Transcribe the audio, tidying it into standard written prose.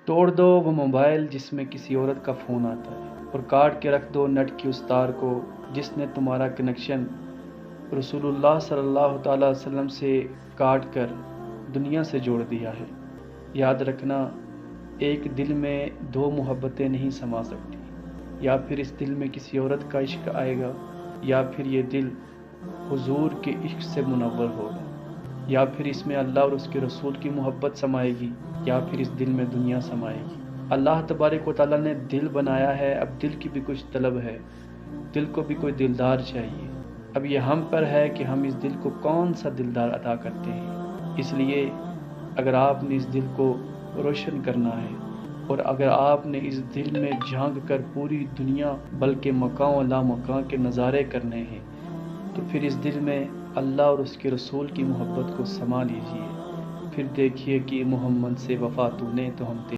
توڑ دو وہ موبائل جس میں کسی عورت کا فون آتا ہے، اور کاٹ کے رکھ دو نیٹ کی اس تار کو جس نے تمہارا کنیکشن رسول اللہ صلی اللہ تعالیٰ علیہ وسلم سے کاٹ کر دنیا سے جوڑ دیا ہے۔ یاد رکھنا، ایک دل میں دو محبتیں نہیں سما سکتی۔ یا پھر اس دل میں کسی عورت کا عشق آئے گا، یا پھر یہ دل حضور کے عشق سے منور ہوگا، یا پھر اس میں اللہ اور اس کے رسول کی محبت سمائے گی، یا پھر اس دل میں دنیا سمائے گی۔ اللہ تبارک و تعالیٰ نے دل بنایا ہے، اب دل کی بھی کچھ طلب ہے، دل کو بھی کوئی دلدار چاہیے۔ اب یہ ہم پر ہے کہ ہم اس دل کو کون سا دلدار عطا کرتے ہیں۔ اس لیے اگر آپ نے اس دل کو روشن کرنا ہے، اور اگر آپ نے اس دل میں جھانک کر پوری دنیا بلکہ مکان و لا مکان کے نظارے کرنے ہیں، تو پھر اس دل میں اللہ اور اس کے رسول کی محبت کو سما لیجئے۔ پھر دیکھیے کہ محمد سے وفا تو نے تو ہم